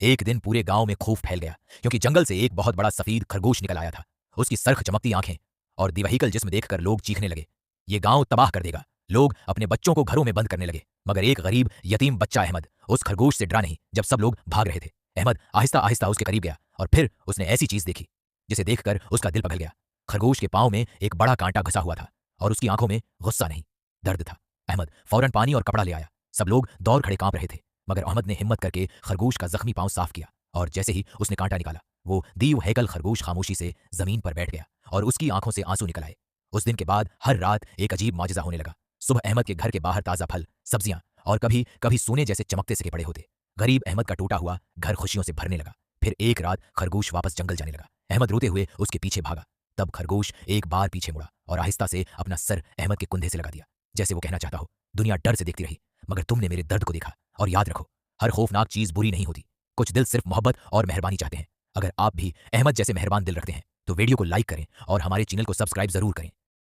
एक दिन पूरे गांव में खौफ फैल गया, क्योंकि जंगल से एक बहुत बड़ा सफेद खरगोश निकल आया था। उसकी सरख चमकती आंखें और दिवाहिकल जिस्म देखकर लोग चीखने लगे, ये गांव तबाह कर देगा। लोग अपने बच्चों को घरों में बंद करने लगे, मगर एक गरीब यतीम बच्चा अहमद उस खरगोश से डरा नहीं। जब सब लोग भाग रहे थे, अहमद आहिस्ता आहिस्ता उसके करीब गया और फिर उसने ऐसी चीज देखी जिसे देखकर उसका दिल पिघल गया। खरगोश के पांव में एक बड़ा कांटा घुसा हुआ था और उसकी आंखों में गुस्सा नहीं, दर्द था। अहमद फौरन पानी और कपड़ा ले आया। सब लोग दौड़ खड़े कांप रहे थे, मगर अहमद ने हिम्मत करके खरगोश का जख्मी पांव साफ किया और जैसे ही उसने कांटा निकाला, वो दीव हैकल खरगोश खामोशी से जमीन पर बैठ गया और उसकी आंखों से आंसू निकल आए। उस दिन के बाद हर रात एक अजीब मौजज़ा होने लगा। सुबह अहमद के घर के बाहर ताज़ा फल, सब्जियां और कभी कभी सोने जैसे चमकते सिके पड़े होते। गरीब अहमद का टूटा हुआ घर खुशियों से भरने लगा। फिर एक रात खरगोश वापस जंगल जाने लगा। अहमद रोते हुए उसके पीछे भागा। तब खरगोश एक बार पीछे मुड़ा और आहिस्ता से अपना सर अहमद के कुंधे से लगा दिया, जैसे वो कहना चाहता हो, दुनिया डर से देखती रही, मगर तुमने मेरे दर्द को देखा। और याद रखो, हर खौफनाक चीज बुरी नहीं होती। कुछ दिल सिर्फ मोहब्बत और मेहरबानी चाहते हैं। अगर आप भी अहमद जैसे मेहरबान दिल रखते हैं तो वीडियो को लाइक करें और हमारे चैनल को सब्सक्राइब जरूर करें।